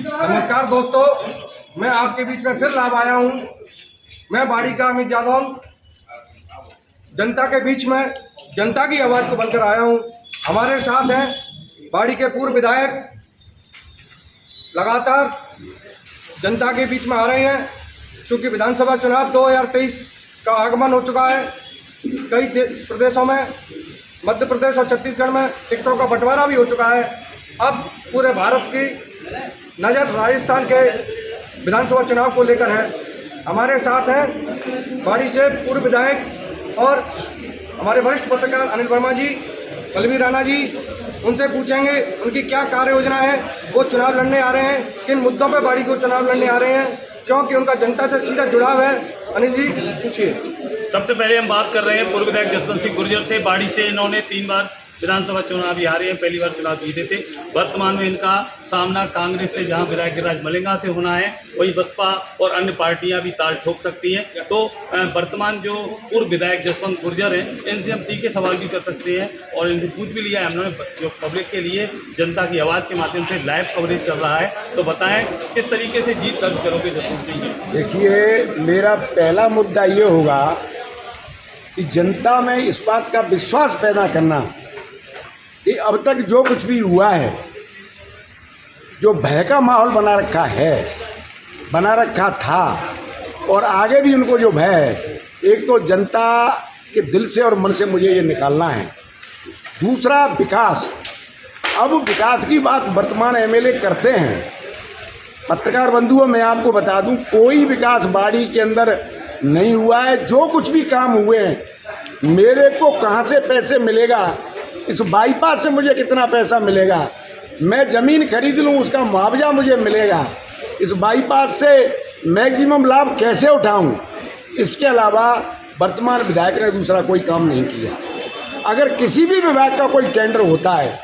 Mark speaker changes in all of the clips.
Speaker 1: नमस्कार दोस्तों, मैं आपके बीच में फिर लाभ आया हूं। मैं बाड़ी का अमित यादव जनता के बीच में जनता की आवाज़ को बनकर आया हूं। हमारे साथ हैं बाड़ी के पूर्व विधायक, लगातार जनता के बीच में आ रहे हैं। क्योंकि विधानसभा चुनाव 2023 का आगमन हो चुका है। कई प्रदेशों में, मध्य प्रदेश और छत्तीसगढ़ में टिकटों का बंटवारा भी हो चुका है। अब पूरे भारत की नज़र राजस्थान के विधानसभा चुनाव को लेकर है। हमारे साथ हैं बाड़ी से पूर्व विधायक और हमारे वरिष्ठ पत्रकार अनिल वर्मा जी, बलबीर राणा जी। उनसे पूछेंगे उनकी क्या कार्य योजना है, वो चुनाव लड़ने आ रहे हैं, किन मुद्दों पर बाड़ी को चुनाव लड़ने आ रहे हैं, क्योंकि उनका जनता से सीधा जुड़ाव है। अनिल जी पूछिए।
Speaker 2: सबसे पहले हम बात कर रहे हैं पूर्व विधायक जसवंत सिंह गुर्जर से। बाड़ी से इन्होंने 3 बार विधानसभा चुनाव भी हारे हैं, पहली बार चुनाव जीते थे। वर्तमान में इनका सामना कांग्रेस से, जहां विधायक गिरिराज मलिंगा से होना है, वहीं बसपा और अन्य पार्टियां भी ताल ठोक सकती हैं। तो वर्तमान जो पूर्व विधायक जसवंत गुर्जर हैं, इनसे हम तीखे सवाल भी कर सकते हैं और इनसे पूछ भी लिया है हमने। जो पब्लिक के लिए जनता की आवाज़ के माध्यम से लाइव कवरेज चल रहा है, तो बताएं किस तरीके से जीत दर्ज करोगे जसवंत सिंह?
Speaker 3: देखिए, मेरा पहला मुद्दा ये होगा कि जनता में इस बात का विश्वास पैदा करना कि अब तक जो कुछ भी हुआ है, जो भय का माहौल बना रखा है, बना रखा था और आगे भी उनको जो भय है, एक तो जनता के दिल से और मन से मुझे ये निकालना है। दूसरा, विकास। अब विकास की बात वर्तमान एमएलए करते हैं। पत्रकार बंधुओं, मैं आपको बता दूं, कोई विकास बाड़ी के अंदर नहीं हुआ है। जो कुछ भी काम हुए हैं, मेरे को कहाँ से पैसे मिलेगा, इस बाईपास से मुझे कितना पैसा मिलेगा, मैं ज़मीन खरीद लूँ उसका मुआवजा मुझे मिलेगा, इस बाईपास से मैक्सिमम लाभ कैसे उठाऊं, इसके अलावा वर्तमान विधायक ने दूसरा कोई काम नहीं किया। अगर किसी भी विभाग का कोई टेंडर होता है,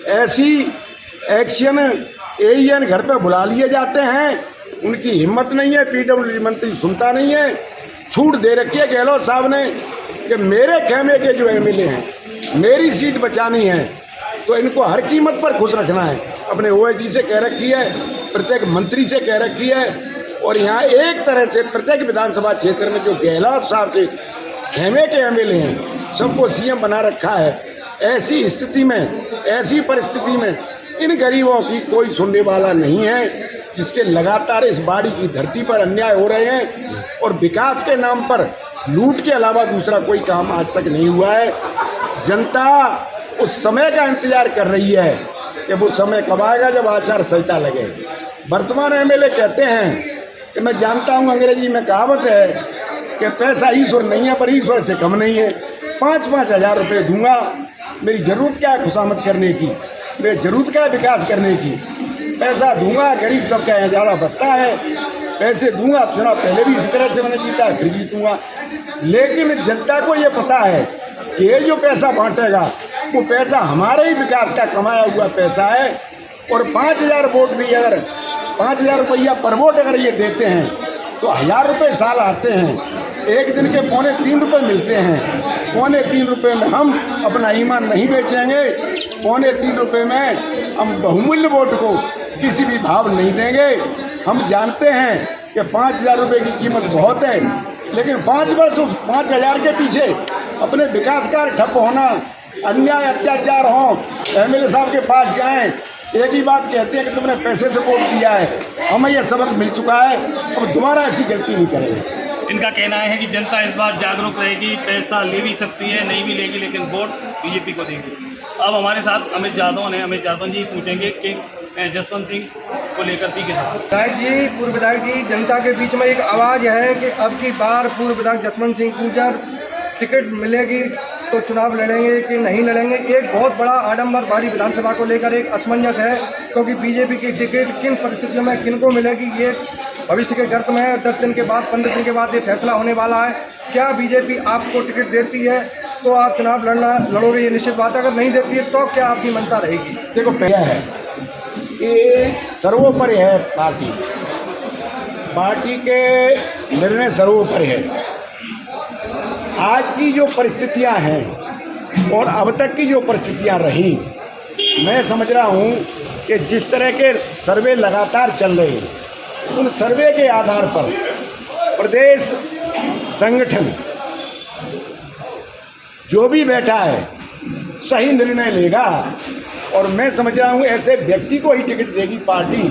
Speaker 3: ऐसी एक्शन एईएन घर पे बुला लिए जाते हैं, उनकी हिम्मत नहीं है। पीडब्ल्यूडी मंत्री सुनता नहीं है। छूट दे रखी है गहलोत साहब ने कि मेरे खेमे के जो एमएलए हैं, मेरी सीट बचानी है, तो इनको हर कीमत पर खुश रखना है। अपने ओएसडी से कह रखी है, प्रत्येक मंत्री से कह रखी है, और यहाँ एक तरह से प्रत्येक विधानसभा क्षेत्र में जो गहलोत साहब के खेमे के एमएलए हैं, सबको सीएम बना रखा है। ऐसी स्थिति में, ऐसी परिस्थिति में इन गरीबों की कोई सुनने वाला नहीं है, जिसके लगातार इस बाड़ी की धरती पर अन्याय हो रहे हैं और विकास के नाम पर लूट के अलावा दूसरा कोई काम आज तक नहीं हुआ है। जनता उस समय का इंतजार कर रही है कि वो समय कब आएगा जब आचार संहिता लगे। वर्तमान एमएलए कहते हैं कि मैं जानता हूँ, अंग्रेजी में कहावत है कि पैसा ईश्वर नहीं है पर ईश्वर से कम नहीं है। 5-5 हज़ार रुपये दूंगा, मेरी ज़रूरत क्या है खुशामद करने की, मेरी ज़रूरत क्या है विकास करने की। पैसा दूंगा, गरीब तबका यहाँ ज़्यादा बचता है, पैसे दूंगा। चुनाव पहले भी इसी तरह से मैंने जीता, फिर जीतूँगा। लेकिन जनता को ये पता है कि ये जो पैसा बांटेगा, वो पैसा हमारे ही विकास का कमाया हुआ पैसा है। और 5,000 वोट भी, अगर 5,000 रुपया पर वोट अगर ये देते हैं, तो 1,000 रुपये साल आते हैं। एक दिन के 3.25 रुपये मिलते हैं। 3.25 रुपये में हम अपना ईमान नहीं बेचेंगे। 3.25 रुपये में हम बहुमूल्य वोट को किसी भी भाव नहीं देंगे। हम जानते हैं कि 5,000 रुपये की कीमत बहुत है, लेकिन 5 वर्ष उस 5,000 के पीछे अपने विकास कार्य ठप होना, अन्याय अत्याचार हो, एमएलए साहब के पास जाएं, एक ही बात कहते हैं कि तुमने पैसे से वोट दिया है। हमें यह सबक मिल चुका है, अब दोबारा ऐसी गलती नहीं करेंगे।
Speaker 2: इनका कहना है कि जनता इस बार जागरूक रहेगी, पैसा ले भी सकती है, नहीं भी लेगी, लेकिन वोट बीजेपी को देगी। अब हमारे साथ अमित यादव ने, अमित यादव जी पूछेंगे कि जसवंत सिंह को लेकर थी क्या?
Speaker 1: विधायक जी, पूर्व विधायक जी, जनता के बीच में एक आवाज़ है कि अब की बार पूर्व विधायक जसवंत सिंह गुर्जर टिकट मिलेगी तो चुनाव लड़ेंगे कि नहीं लड़ेंगे। एक बहुत बड़ा आडंबर बाड़ी विधानसभा को लेकर एक असमंजस है, क्योंकि बीजेपी की टिकट किन परिस्थितियों में किनको मिलेगी, ये भविष्य के गर्त में है। 10 दिन के बाद, 15 दिन के बाद ये फैसला होने वाला है। क्या बीजेपी आपको टिकट देती है तो आप चुनाव लड़ोगे, ये निश्चित बात है। अगर नहीं देती है तो क्या आपकी मंशा रहेगी?
Speaker 3: देखो, पहला है कि सर्वोपरि है पार्टी के निर्णय सर्वोपरि है। आज की जो परिस्थितियां हैं और अब तक की जो परिस्थितियां रही, मैं समझ रहा हूँ कि जिस तरह के सर्वे लगातार चल रहे हैं, उन सर्वे के आधार पर प्रदेश संगठन जो भी बैठा है सही निर्णय लेगा। और मैं समझ रहा हूँ ऐसे व्यक्ति को ही टिकट देगी पार्टी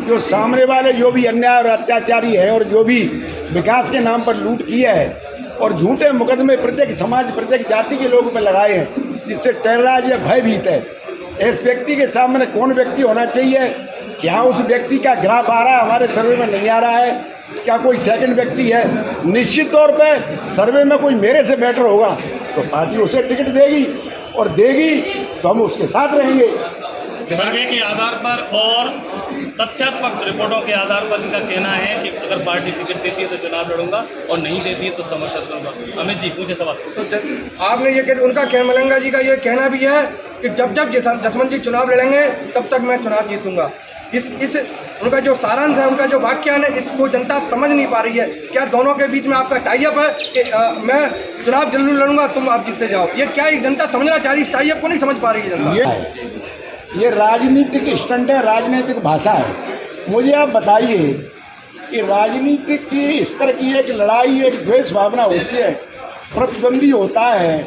Speaker 3: जो सामने वाले जो भी अन्याय और अत्याचारी है और जो भी विकास के नाम पर लूट किया है और झूठे मुकदमे प्रत्येक समाज प्रत्येक जाति के लोगों पर लगाए हैं, जिससे टेरराज या भयभीत है। इस व्यक्ति के सामने कौन व्यक्ति होना चाहिए? क्या उस व्यक्ति का ग्राफ आ रहा है? हमारे सर्वे में नहीं आ रहा है। क्या कोई सेकंड व्यक्ति है? निश्चित तौर पे सर्वे में कोई मेरे से बेटर होगा तो पार्टी उसे टिकट देगी, और देगी तो हम उसके साथ रहेंगे।
Speaker 2: सर्वे के आधार पर और तथ्यात्मक रिपोर्टों के आधार पर इनका कहना है कि अगर पार्टी टिकट देती है तो चुनाव लड़ूंगा और नहीं देती है तो समर्थन करूंगा। अमित जी पूछे सवाल।
Speaker 1: तो आपने ये कह, उनका मलंगा जी का ये कहना भी है कि जब जसवंत जी चुनाव लड़ेंगे तब तक मैं चुनाव जीतूंगा। इस उनका जो सारांश है, उनका जो वाक्यान है, इसको जनता समझ नहीं पा रही है। क्या दोनों के बीच में आपका टाई अप है कि मैं चुनाव जरूर लड़ूंगा, तुम आप जीतते जाओ? ये क्या जनता समझना चाह रही है? इस टाई अप को नहीं समझ पा रही है जनता।
Speaker 3: ये राजनीतिक स्टंट है, राजनीतिक भाषा है। मुझे आप बताइए कि राजनीति की स्तर की एक लड़ाई, एक द्वेष भावना होती है, प्रतिद्वंदी होता है,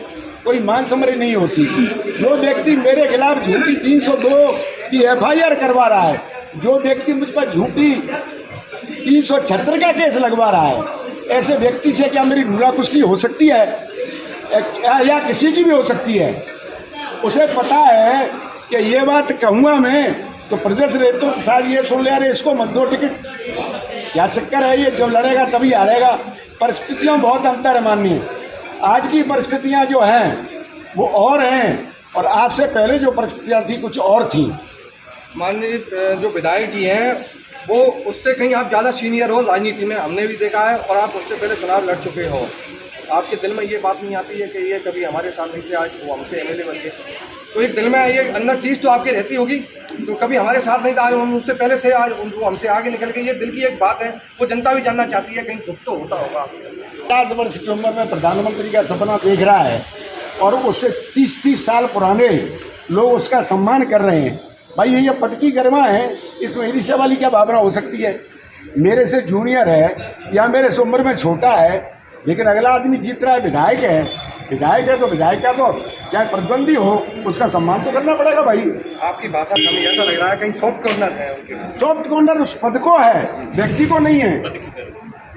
Speaker 3: कोई मान समरी नहीं होती। जो व्यक्ति मेरे खिलाफ झूठी 302 की FIR करवा रहा है, जो व्यक्ति मुझ पर झूठी 376 का केस लगवा रहा है, ऐसे व्यक्ति से क्या मेरी नुरा कुश्ती हो सकती है? या किसी की भी हो सकती है। उसे पता है कि ये बात कहूँगा मैं तो प्रदेश नेतृत्व शायद ये सुन ले, अरे इसको मत दो टिकट, क्या चक्कर है ये, जब लड़ेगा तभी हारेगा। परिस्थितियों बहुत अंतर है माननीय। आज की परिस्थितियाँ जो हैं वो और हैं, और आज से पहले जो परिस्थितियाँ थी कुछ और थी।
Speaker 1: माननीय जो विधायक जी हैं वो उससे कहीं आप ज़्यादा सीनियर हो राजनीति में, हमने भी देखा है, और आप उससे पहले चुनाव लड़ चुके हो। आपके दिल में ये बात नहीं आती है कि ये कभी हमारे साथ नहीं थे, आज वो हमसे MLA बन गए, तो एक दिल में ये अंदर टीस तो आपकी रहती होगी, तो कभी हमारे साथ नहीं था, आज हम उससे पहले थे, आज वो हमसे आगे निकल के, ये दिल की एक बात है, वो जनता भी जानना चाहती है, कहीं दुख तो होता होगा।
Speaker 3: 50 वर्ष की उम्र में प्रधानमंत्री का सपना देख रहा है और उससे 30 साल पुराने लोग उसका सम्मान कर रहे हैं। भाई ये पद की गरिमा है, इसमें ईर्ष्या वाली क्या भावना हो सकती है? मेरे से जूनियर है या मेरे से उम्र में छोटा है, लेकिन अगला आदमी जीत रहा है, विधायक है तो विधायक का तो चाहे प्रतिद्वंदी हो उसका सम्मान तो करना पड़ेगा। भाई
Speaker 1: आपकी भाषा हमें ऐसा लग रहा है कहीं सॉफ्ट कॉर्नर है उनके।
Speaker 3: सॉफ्ट कॉर्नर उस पद को है, व्यक्ति को नहीं है।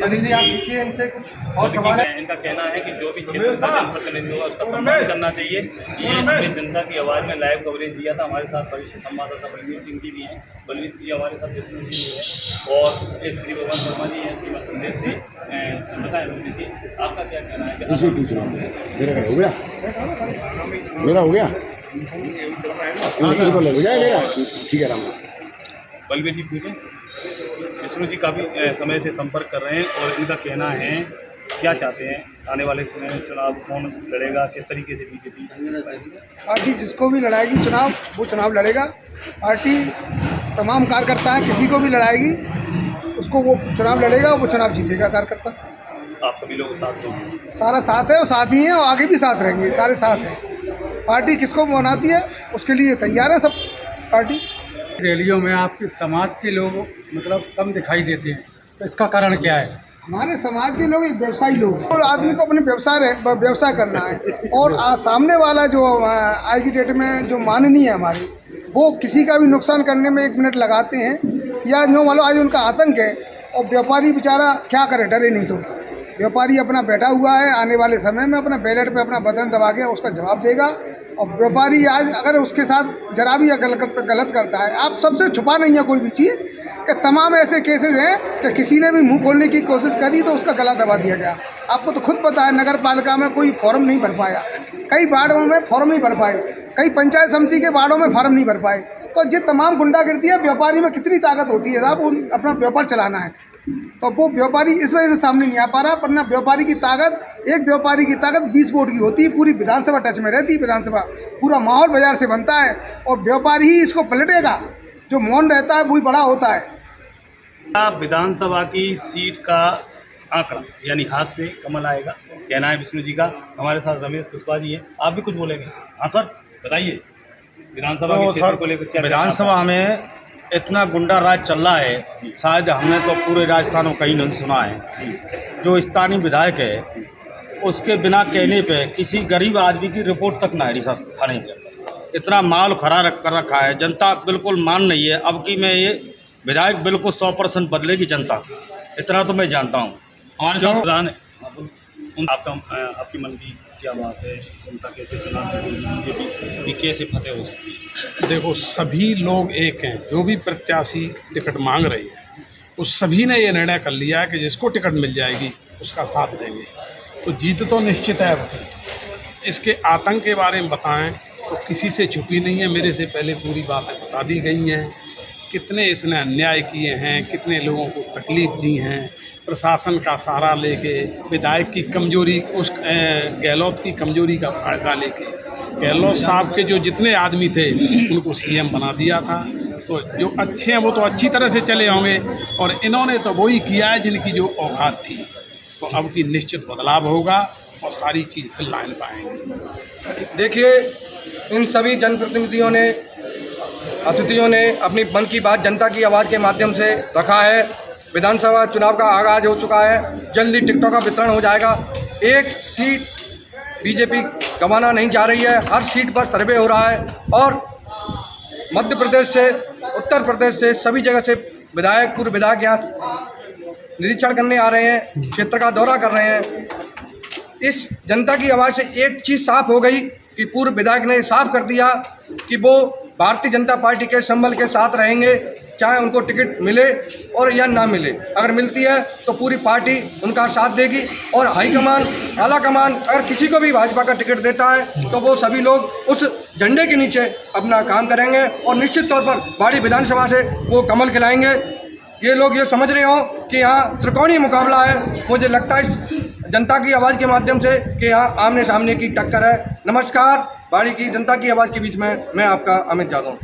Speaker 1: यदि जी आप पूछिए इनसे कुछ और सवाल है।
Speaker 2: इनका कहना है कि जो भी क्षेत्र का जनप्रतिनिधि होगा उसका सम्मान करना चाहिए। ये हमने जनता की आवाज़ में लाइव कवरेज दिया था। हमारे साथ भविष्य संवाददाता बलवीर सिंह जी भी हैं, बलवीर जी हमारे साथ जसवंत जी भी हैं, और एक श्री भगवान शर्मा जी हैं सीमा संदेश से। बताएं बलवीर जी, आपका क्या कहना है?
Speaker 3: उसी पूछ रहा हूँ, मेरा हो गया, मेरा हो गया, हो जाएगा, ठीक है राम।
Speaker 2: बलवीर जी पूछें। जिष्णु जी काफ़ी समय से संपर्क कर रहे हैं और इनका कहना है, क्या चाहते हैं आने वाले समय में चुनाव कौन लड़ेगा, किस तरीके से बीजेपी?
Speaker 4: पार्टी जिसको भी लड़ाएगी चुनाव वो चुनाव लड़ेगा। पार्टी तमाम कार्यकर्ता है, किसी को भी लड़ाएगी उसको वो चुनाव लड़ेगा, वो चुनाव जीतेगा कार्यकर्ता।
Speaker 2: आप सभी लोग साथ में?
Speaker 4: सारा साथ है और साथ ही हैं और आगे भी साथ रहेंगे, सारे साथ हैं। पार्टी किसको बनाती है उसके लिए तैयार है सब पार्टी।
Speaker 5: रैलियों में आपके समाज के लोग मतलब कम दिखाई देते हैं, तो इसका कारण क्या है?
Speaker 4: हमारे समाज के लोग एक व्यवसायी लोग हैं और आदमी को अपने व्यवसाय करना है, और सामने वाला जो आज की डेट में जो माननीय है हमारी, वो किसी का भी नुकसान करने में 1 मिनट लगाते हैं, या जो मान लो आज उनका आतंक है, और व्यापारी बेचारा क्या करे, डरे नहीं। तो व्यापारी अपना बैठा हुआ है, आने वाले समय में अपना बैलेट पे अपना बटन दबा के उसका जवाब देगा। और व्यापारी आज अगर उसके साथ जरा भी गलत करता है, आप सबसे छुपा नहीं है कोई भी चीज़, कि तमाम ऐसे केसेस हैं कि किसी ने भी मुंह खोलने की कोशिश करी तो उसका गला दबा दिया गया। आपको तो खुद पता है, नगर पालिका में कोई फॉर्म नहीं भर पाया, कई वार्डों में फॉर्म नहीं भर पाए, कई पंचायत समिति के वार्डों में फॉर्म नहीं भर पाए। तो ये तमाम गुंडागिर्दी है। व्यापारी में कितनी ताकत होती है साहब, अपना व्यापार चलाना है, तो वो व्यापारी इस वजह से सामने नहीं आ पा रहा। वरना व्यापारी की ताकत, एक व्यापारी की ताकत 20 वोट की होती है, पूरी विधानसभा टच में रहती है, विधानसभा पूरा माहौल बाजार से बनता है, और व्यापारी ही इसको पलटेगा। जो मौन रहता है वही बड़ा होता है।
Speaker 2: विधानसभा की सीट का आंकड़ा यानी हाथ से कमल आएगा, कहना है विष्णु जी का। हमारे साथ रमेश कुशवाहा जी हैं, आप भी कुछ बोलेंगे? हाँ सर बताइए। विधानसभा
Speaker 6: तो
Speaker 2: के क्षेत्र
Speaker 6: सर
Speaker 2: को लेकर क्या
Speaker 6: विधानसभा में इतना गुंडा राज चल रहा है, शायद हमने तो पूरे राजस्थान में कहीं नहीं सुना है। जो स्थानीय विधायक है उसके बिना कहने पे किसी गरीब आदमी की रिपोर्ट तक ना है सर थाने पे। इतना माल खड़ा कर रखा है, जनता बिल्कुल मान नहीं है। अब की मैं ये विधायक बिल्कुल 100% बदलेगी जनता, इतना तो मैं जानता हूँ।
Speaker 2: हमारे साथ प्रधान है, आपकी मन की क्या बात है, जनता कैसे चुनाव बीजेपी कैसे फतेह हो सकती है?
Speaker 7: देखो, सभी लोग एक हैं, जो भी प्रत्याशी टिकट मांग रही है उस सभी ने ये निर्णय कर लिया है कि जिसको टिकट मिल जाएगी उसका साथ देंगे। तो जीत तो निश्चित है। इसके आतंक के बारे में बताएं तो किसी से छुपी नहीं है, मेरे से पहले पूरी बातें बता दी गई हैं। कितने इसने अन्याय किए हैं, कितने लोगों को तकलीफ़ दी हैं, प्रशासन का सहारा लेके, विधायक की कमजोरी, उस गहलोत की कमजोरी का फ़ायदा लेके गहलोत साहब के जो जितने आदमी थे उनको सीएम बना दिया था। तो जो अच्छे हैं वो तो अच्छी तरह से चले होंगे, और इन्होंने तो वही किया है जिनकी जो औकात थी। तो अब की निश्चित बदलाव होगा और सारी चीज़ फिर लाइन पाएंगे।
Speaker 1: देखिए, इन सभी जनप्रतिनिधियों ने, अतिथियों ने अपनी मन की बात जनता की आवाज़ के माध्यम से रखा है। विधानसभा चुनाव का आगाज़ हो चुका है, जल्दी टिकटों का वितरण हो जाएगा। एक सीट बीजेपी गंवाना नहीं जा रही है, हर सीट पर सर्वे हो रहा है और मध्य प्रदेश से, उत्तर प्रदेश से, सभी जगह से विधायक, पूर्व विधायक यहाँ निरीक्षण करने आ रहे हैं, क्षेत्र का दौरा कर रहे हैं। इस जनता की आवाज़ से एक चीज़ साफ हो गई कि पूर्व विधायक ने साफ कर दिया कि वो भारतीय जनता पार्टी के संबल के साथ रहेंगे, चाहे उनको टिकट मिले और या ना मिले। अगर मिलती है तो पूरी पार्टी उनका साथ देगी, और हाईकमान, आला कमान अगर किसी को भी भाजपा का टिकट देता है तो वो सभी लोग उस झंडे के नीचे अपना काम करेंगे और निश्चित तौर पर बाड़ी विधानसभा से वो कमल खिलाएंगे। ये लोग ये समझ रहे हो कि यहाँ त्रिकोणीय मुकाबला है, मुझे लगता है इस जनता की आवाज़ के माध्यम से कि यहाँ आमने सामने की टक्कर है। नमस्कार, बाड़ी की जनता की आवाज़ के बीच में मैं आपका अमित यादव।